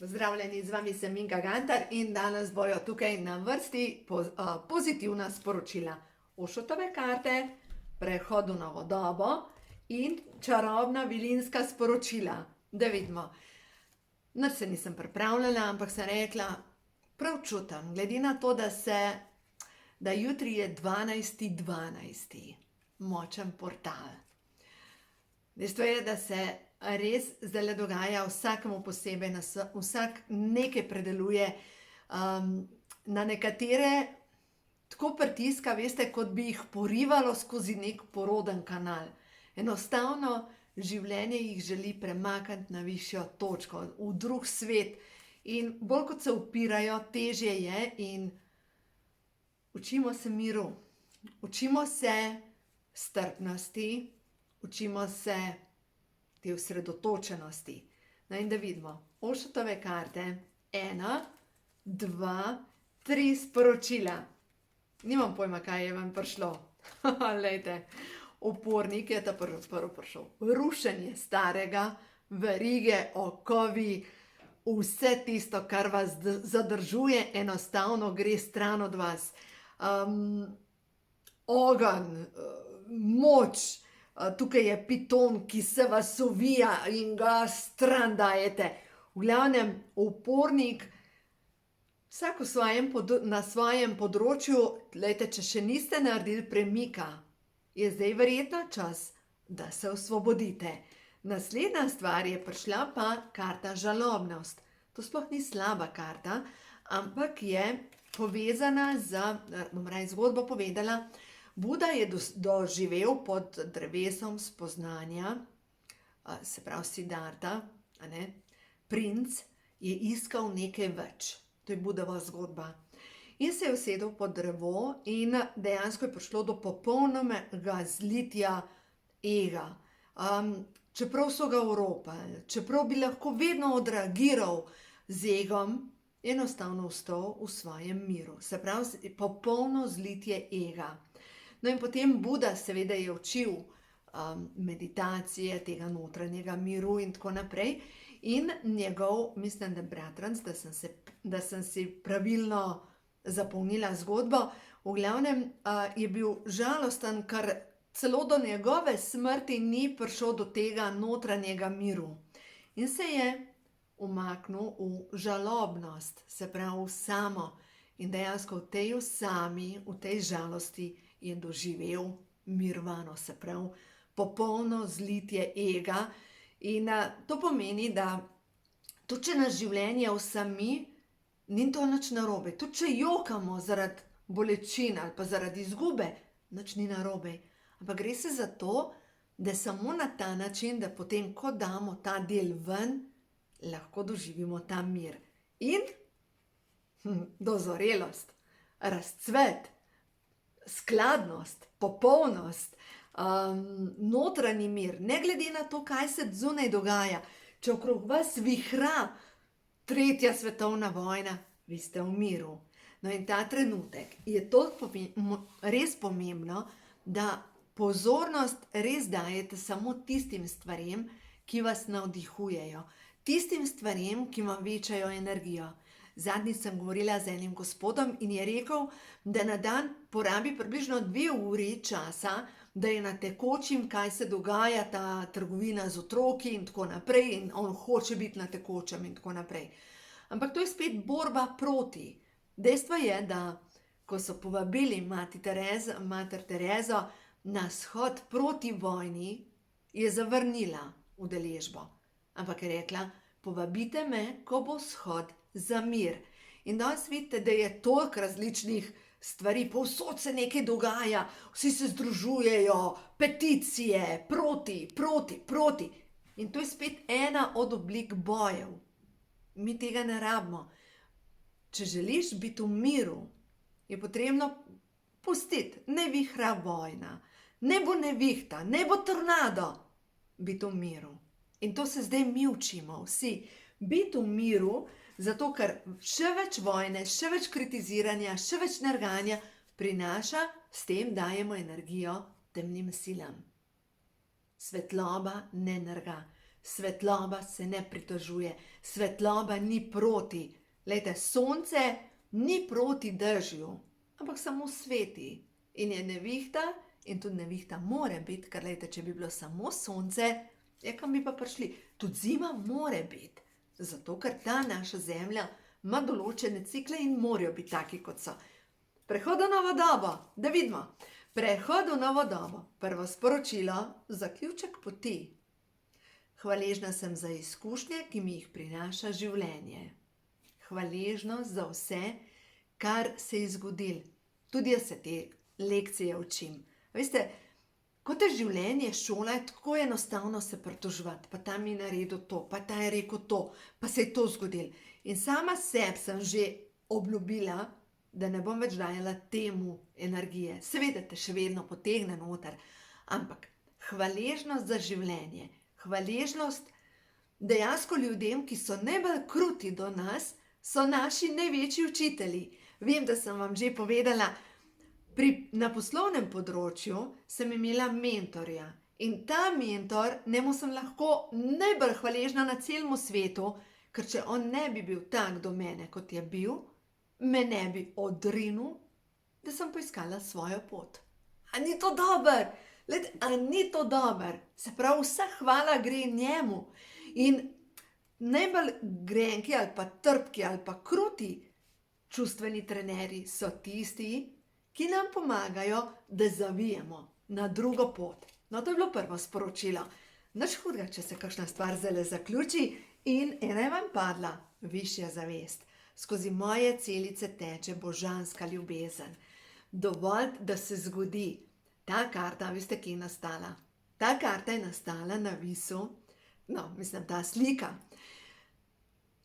Pozdravljeni, z vami sem Minka Gantar in danes bojo tukaj na vrsti pozitivna sporočila. Ošotove karte, prehod v novo dobo in čarobna vilinska sporočila. Da vidimo. Nič se nisem pripravljala, ampak sem rekla, prav čutim, glede na to, da jutri je 12.12. Močen portal. Dejstvo je, da se res zdaj dogaja vsakemu posebej, vsak nekaj predeluje, na nekatere tako pritiska, veste, kot bi jih porivalo skozi nek poroden kanal. Enostavno življenje jih želi premakniti na višjo točko, v drug svet. In bolj kot se upirajo, težje je in učimo se miru, učimo se strpnosti, učimo se te osredotočenosti. No in da vidimo, Ošotove karte, 1, 2, 3 sporočila. Nimam pojma, kaj je vam prišlo. Lejte, upornik je ta prvo prišel. Rušenje starega, verige, okovi, vse tisto, kar vas zadržuje, enostavno gre stran od vas. Ogenj, moč, tukaj je piton, ki se vas ovija in ga stran dajete. V glavnem, upornik, vsak na svojem področju, glejte, če še niste naredili premika, je zdaj verjetno čas, da se osvobodite. Naslednja stvar je prišla pa karta žalobnost. To sploh ni slaba karta, ampak je povezana bom raje zgodbo povedala. Buda je doživel pod drevesom spoznanja, se pravi Siddharta, princ je iskal nekaj več. To je Budova zgodba. In se je usedel pod drevo in dejansko je prišlo do popolnega zlitja ega. Čeprav so ga oropali, čeprav bi lahko vedno odreagiral z egom, je enostavno ostal v svojem miru. Se pravi, popolno zlitje ega. No in potem Buda seveda je učil meditacije, tega notranjega miru in tako naprej. In njegov, mislim, da bratranec, da sem si pravilno zapomnila zgodbo, v glavnem je bil žalosten, ker celo do njegove smrti ni prišel do tega notranjega miru. In se je umaknil v žalobnost, se pravi v samo. In dejansko v tej osami, v tej žalosti je doživel nirvano, se pravi popolno zlitje ega. In to pomeni, da tudi če nas življenje osami, ni to nič narobe. Tudi če jokamo zaradi bolečin ali pa zaradi izgube, nič ni narobe. Ampak gre se za to, da samo na ta način, da potem, ko damo ta del ven, lahko doživimo ta mir. In dozorelost, razcvet, skladnost, popolnost, notranji mir, ne glede na to, kaj se zunaj dogaja. Če okrog vas vihra 3. svetovna vojna, vi ste v miru. No in ta trenutek je to res pomembno, da pozornost res dajete samo tistim stvarem, ki vas navdihujejo, tistim stvarem, ki vam večajo energijo. Zadnjič sem govorila z enim gospodom in je rekel, da na dan porabi približno 2 uri časa, da je na tekočem, kaj se dogaja, ta trgovina z otroki in tako naprej, in on hoče biti na tekočem in tako naprej. Ampak to je spet borba proti. Dejstvo je, da ko so povabili mater Terezo na shod proti vojni, je zavrnila udeležbo. Ampak je rekla, povabite me, ko bo shod za mir. In danes vidite, da je toliko različnih stvari, povsod se nekaj dogaja, vsi se združujejo, peticije, proti. In to je spet ena od oblik bojev. Mi tega ne rabimo. Če želiš biti v miru, je potrebno pustiti, ne vihra vojna, ne bo nevihta, ne bo tornado, biti v miru. In to se zdaj mi učimo, vsi. Biti v miru, zato ker še več vojne, še več kritiziranja, še več nerganja prinaša, s tem dajemo energijo temnim silam. Svetloba ne nerga. Svetloba se ne pritožuje, svetloba ni proti. Glejte, sonce ni proti dežju, ampak samo sveti. In je nevihta, in tudi nevihta more biti, ker glejte, če bi bilo samo sonce, kam bi pa prišli? Tudi zima more biti, zato ker ta naša zemlja ima določene cikle in morajo biti taki, kot so. Prehod v novo dobo, da vidimo. Prehod v novo dobo, prvo sporočilo, zaključek poti. Hvaležna sem za izkušnje, ki mi jih prinaša življenje. Hvaležnost za vse, kar se je zgodilo. Tudi jaz se te lekcije učim. Veste, kot je življenje, šola, je tako enostavno se pritoževati, pa ta mi je naredil to, pa ta je rekel to, pa se je to zgodilo. In sama sebi sem že obljubila, da ne bom več dajala temu energije. Seveda te še vedno potegne noter, ampak hvaležnost za življenje, hvaležnost dejansko ljudem, ki so najbolj kruti do nas, so naši največji učitelji. Vem, da sem vam že povedala, na poslovnem področju sem imela mentorja in ta mentor, njemu sem lahko najbolj hvaležna na celem svetu, ker če on ne bi bil tak do mene, kot je bil, me ne bi odrinil, da sem poiskala svojo pot. A ni to dober? A ni to dober? Se pravi, vsa hvala gre njemu. In najbolj grenki ali pa trpki ali pa kruti čustveni trenerji so tisti, ki nam pomagajo, da zavijemo na drugo pot. No, to je bilo prvo sporočilo. Nič hudega, če se kakšna stvar zdajle zaključi in ena je vam padla, višja zavest. Skozi moje celice teče božanska ljubezen. Dovolj, da se zgodi. Ta karta, veste, kje je nastala? Ta karta je nastala na visu, ta slika.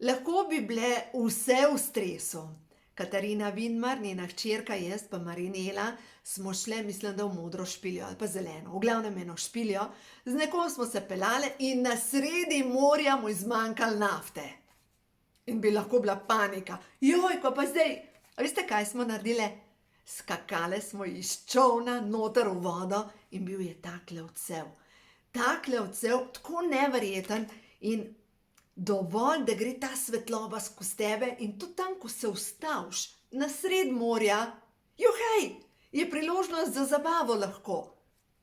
Lahko bi bile vse v stresu. Katarina Vidmar, njena hčerka, jaz pa Marinela, smo šle, mislim, da v modro špiljo ali pa zeleno, v glavnem eno špiljo, z nekom smo se pelale in na sredi morja mu je zmanjkalo nafte. In bi lahko bila panika. Joj, pa zdaj, a veste, kaj smo naredile? Skakale smo iz čolna noter v vodo in bil je takle odsev. Takle odsev, tako neverjeten in dovolj, da gre ta svetloba skozi tebe in tudi tam, ko se ustaviš na sred morja, juhej, je priložnost za zabavo lahko.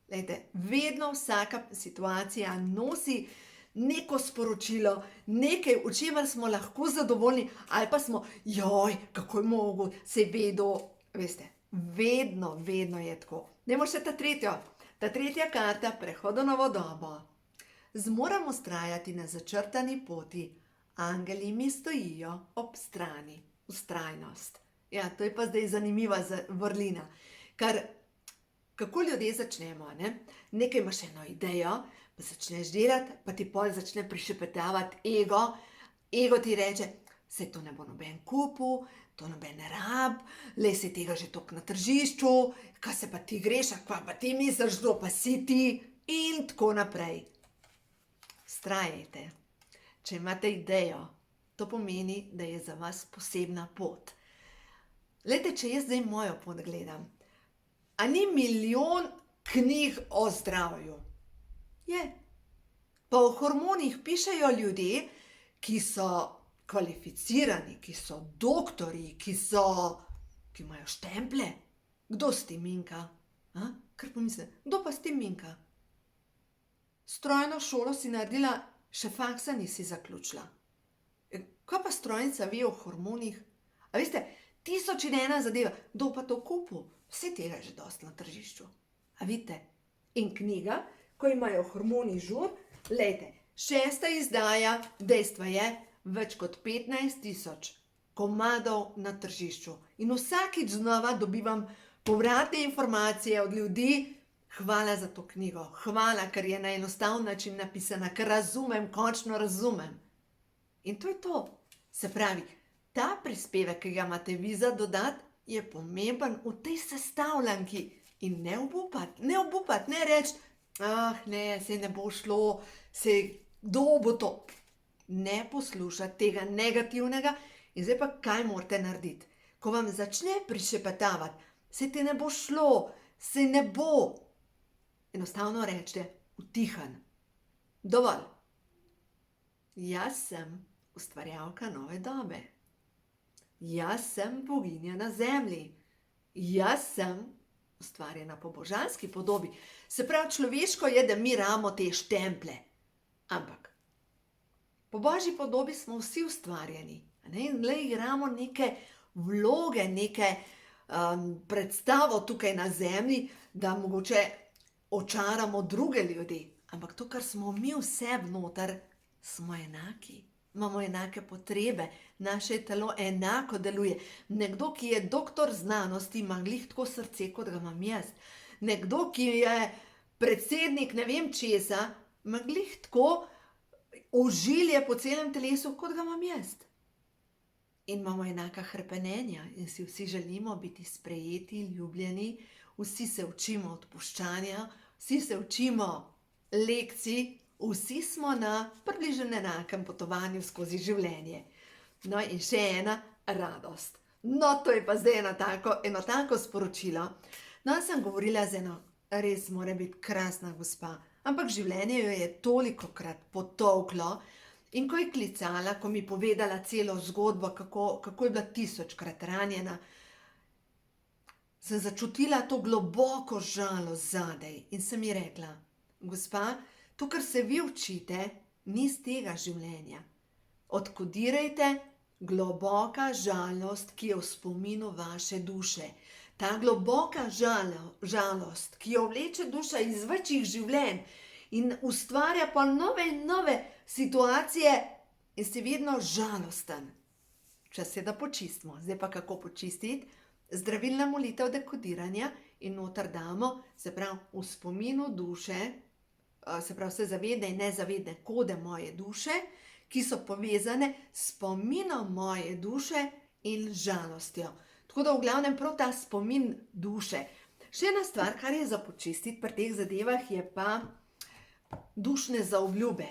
Glejte, vedno vsaka situacija nosi neko sporočilo, nekaj, v čemer smo lahko zadovoljni, ali pa smo, joj, kako je mogel, se je vedel, veste, vedno je tako. Dajmo še ta tretja karta, prehod v novo dobo. Zmoram vztrajati na začrtani poti, angeli mi stojijo ob strani, vztrajnost. Ja, to je pa zdaj zanimiva vrlina, ker kako ljudje začnemo, ne? Nekaj imaš eno idejo, pa začneš delati, pa ti pol začne prišepetavati ego. Ego ti reče, saj to ne bo noben kupil, to noben ne rab, le se tega že toliko na tržišču, kaj se pa ti greš, a pa ti misliš, kdo pa si ti, in tako naprej. Vztrajajte. Če imate idejo, to pomeni, da je za vas posebna pot. Glejte, če jaz zdaj mojo pot gledam, a ni milijon knjig o zdravju? Je. Pa o hormonih pišejo ljudje, ki so kvalificirani, ki so doktorji, ki imajo štemplje. Kdo s tem minka? Kar pomislim, kdo pa s tem minka? Strojno šolo si naredila, še faksa nisi zaključila. Kaj pa strojnica ve o hormonih? A veste, 1001 zadeva, kdo pa to kupil? Vse tega je že dosti na tržišču. A vidite? In knjiga, ko imajo hormoni žur, glejte, 6. izdaja, dejstva je, več kot 15,000 komadov na tržišču. In vsakič znova dobivam povratne informacije od ljudi. Hvala za to knjigo, hvala, ker je na enostaven način napisana, ker razumem, končno razumem. In to je to. Se pravi, ta prispevek, ki ga imate vi za dodati, je pomemben v tej sestavljanki. In ne obupati, ne reči, ne, saj ne bo šlo, saj kdo bo to. Ne poslušati tega negativnega in zdaj pa kaj morate narediti. Ko vam začne prišepetavati, saj ti ne bo šlo, saj ne bo. Enostavno rečete, utihan. Dovolj. Jaz sem ustvarjalka nove dobe. Jaz sem boginja na zemlji. Jaz sem ustvarjena po božanski podobi. Se pravi, človeško je, da mi rabimo te štemplje. Ampak po božji podobi smo vsi ustvarjeni. In le igramo neke vloge, neke predstavo tukaj na zemlji, da mogoče očaramo druge ljudi. Ampak to, kar smo mi vse vnoter, smo enaki. Imamo enake potrebe, naše telo enako deluje. Nekdo, ki je doktor znanosti, ima glih tako srce, kot ga imam jaz. Nekdo, ki je predsednik ne vem česa, ima glih tako ožilje po celem telesu, kot ga imam jaz. In imamo enaka hrepenenja in si vsi želimo biti sprejeti, ljubljeni, vsi se učimo odpuščanja, vsi se učimo lekcij, vsi smo na približno enakem potovanju skozi življenje. No in še ena radost. No, to je pa zdaj eno tako sporočilo. No, sem govorila z eno, res mora biti krasna gospa, ampak življenje jo je tolikokrat potolklo. In ko je klicala, ko mi je povedala celo zgodbo, kako je bila 1000-krat ranjena, sem začutila to globoko žalost zadaj in sem ji rekla: gospa, to, kar se vi učite, ni z tega življenja. Odkodirajte globoka žalost, ki je v spominu vaše duše. Ta globoka žalost, ki jo vleče duša iz večjih življenj in ustvarja pa nove in nove situacije in si vedno žalosten. Čas je, da počistimo. Zdaj pa kako počistiti? Zdravilna molitev dekodiranja in noter damo, se pravi, v spominu duše, se pravi, vse zavedne in nezavedne kode moje duše, ki so povezane s spominom moje duše in žalostjo. Tako da v glavnem prav ta spomin duše. Še ena stvar, kar je za počistiti pri teh zadevah, je pa dušne zaobljube.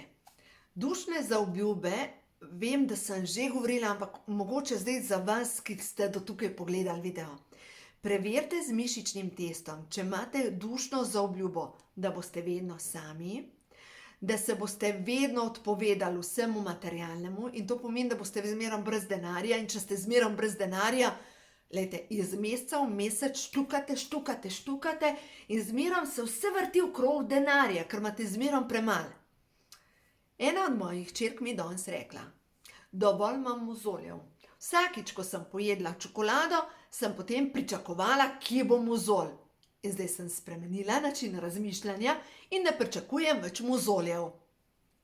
Dušne zaobljube, vem, da sem že govorila, ampak mogoče zdaj za vas, ki ste do tukaj pogledali video. Preverite z mišičnim testom, če imate dušno zaobljubo, da boste vedno sami, da se boste vedno odpovedali vsemu materialnemu in to pomeni, da boste zmerom brez denarja in če ste zmerom brez denarja, glejte, iz meseca v mesec štukate in zmerom se vse vrti okrog denarja, ker imate zmerom premalo. Ena od mojih hčerk mi je danes rekla: dovolj imam mozoljev. Vsakič, ko sem pojedla čokolado, sem potem pričakovala, kje bo mozolj. In zdaj sem spremenila način razmišljanja in ne pričakujem več mozoljev.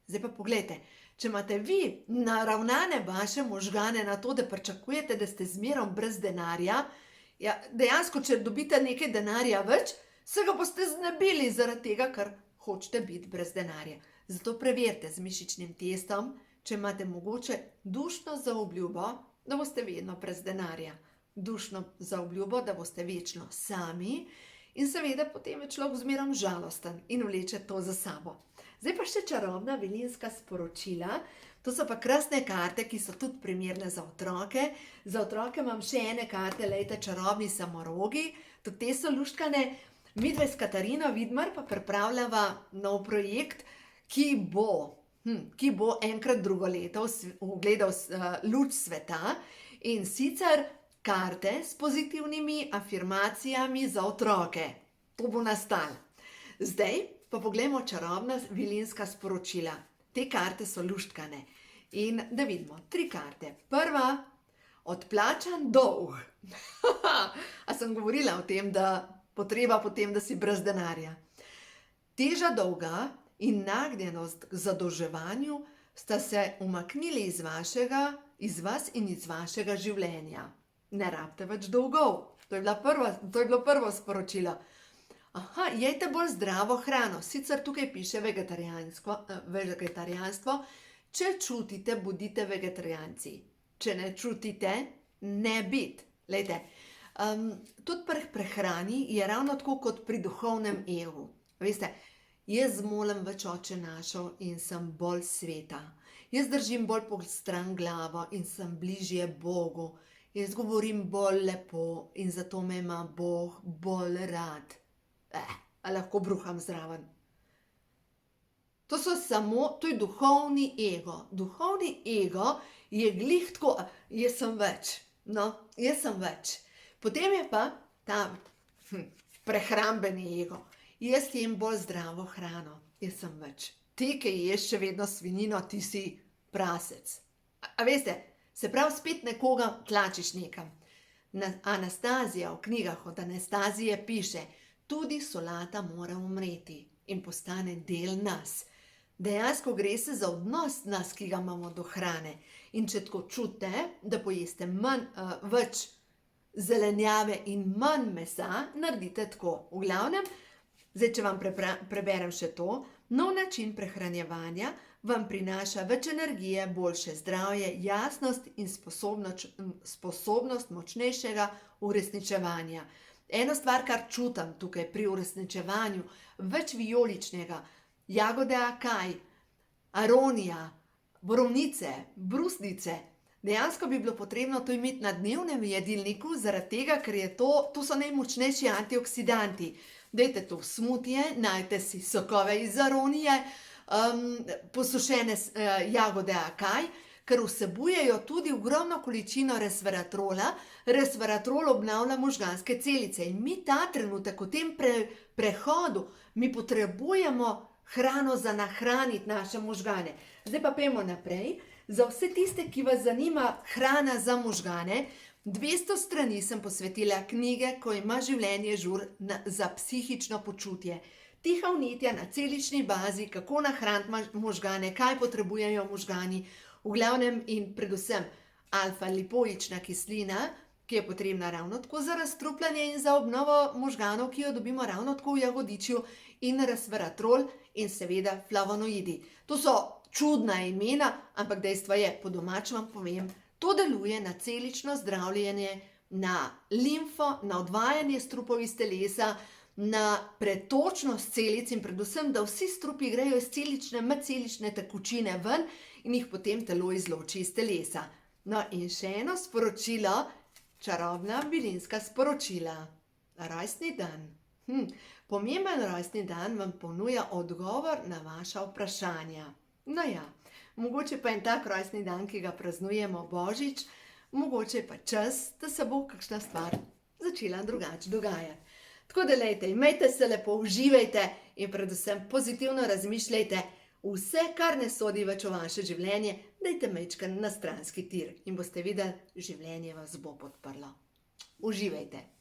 Zdaj pa poglejte, če imate vi naravnane vaše možgane na to, da pričakujete, da ste zmerom brez denarja, ja, dejansko, če dobite nekaj denarja več, se ga boste znebili zaradi tega, ker hočete biti brez denarja. Zato preverite z mišičnim testom, če imate mogoče dušno zaobljubo, da boste vedno brez denarja. Dušno zaobljubo, da boste večno sami in seveda potem je človek zmerom žalosten in vleče to za sabo. Zdaj pa še čarobna vilinska sporočila. To so pa krasne karte, ki so tudi primerne za otroke. Za otroke imam še ene karte, lejte, čarobni samorogi. Tudi te so luštkane. Midve s Katarino Vidmar pa pripravljava nov projekt, ki bo enkrat drugo leto ugledal luč sveta, in sicer karte s pozitivnimi afirmacijami za otroke. To bo nastalo. Zdaj pa poglejmo čarobna vilinska sporočila. Te karte so luštkane. In da vidimo, 3 karte. Prva, odplačan dolg. A sem govorila o tem, da potreba potem, da si brez denarja. Teža dolga in nagnjenost k zadolževanju sta se umaknili iz vas in iz vašega življenja. Ne rabite več dolgov. To je bilo prvo sporočilo. Jejte bolj zdravo hrano. Sicer tukaj piše vegetarijanstvo. Če čutite, bodite vegetarijanci. Če ne čutite, ne biti. Glejte, tudi pri prehrani je ravno tako kot pri duhovnem egu. Veste, jaz molim več Oče našo in sem bolj sveta. Jaz držim bolj stran glavo in sem bližje Bogu. Jaz govorim bolj lepo in zato me ima Bog bolj rad. A lahko bruham zraven. To je duhovni ego. Duhovni ego je glih tako, jaz sem več. No, jaz sem več. Potem je pa ta prehrambeni ego. Jaz jem bolj zdravo hrano, jaz sem več. Ti, ki ješ še vedno svinjino, ti si prasec. A veste, se pravi, spet nekoga tlačiš nekam. Anastazija v knjigah od Anastazije piše, tudi solata mora umreti in postane del nas. Dejansko gre se za odnos nas, ki ga imamo do hrane. In če tako čutite, da pojeste več zelenjave in manj mesa, naredite tako. V glavnem, zdaj, če vam preberem še to, nov način prehranjevanja vam prinaša več energije, boljše zdravje, jasnost in sposobnost močnejšega uresničevanja. Eno stvar, kar čutim tukaj pri uresničevanju, več vijoličnega, jagode akaj, aronija, borovnice, brusnice. Dejansko bi bilo potrebno to imeti na dnevnem jedilniku, zaradi tega, ker je to so najmočnejši antioksidanti. Dajte to v smutije, najdete si sokove iz aronije, posušene jagode akaj, ker vsebujejo tudi ogromno količino resveratrola. Resveratrol obnavlja možganske celice in mi ta trenutek v tem prehodu, mi potrebujemo hrano za nahraniti naše možgane. Zdaj pa pojdimo naprej. Za vse tiste, ki vas zanima hrana za možgane, 200 strani sem posvetila knjige, Ko ima življenje žur za psihično počutje. Tiha vnetja na celični bazi, kako nahraniti možgane, kaj potrebujejo možgani, v glavnem in predvsem alfa-lipoična kislina, ki je potrebna ravno tako za razstrupljanje in za obnovo možganov, ki jo dobimo ravno tako v jagodičju, in resveratrol in seveda flavonoidi. To so čudna imena, ampak dejstvo je, po domač vam povem, to deluje na celično zdravljenje, na limfo, na odvajanje strupov iz telesa, na pretočnost celic in predvsem, da vsi strupi grejo iz celične, medcelične tekočine ven in jih potem telo izloči iz telesa. No in še eno sporočilo, čarobna bilinska sporočila. Rojstni dan. Pomemben rojstni dan vam ponuja odgovor na vaša vprašanja. No ja, mogoče pa en tak rojstni dan, ki ga praznujemo Božič, mogoče pa čas, da se bo kakšna stvar začela drugače dogajati. Tako da lejte, imejte se lepo, uživajte in predvsem pozitivno razmišljajte, vse, kar ne sodi več v vaše življenje, dajte majčkeno na stranski tir in boste videli, življenje vas bo podprlo. Uživajte.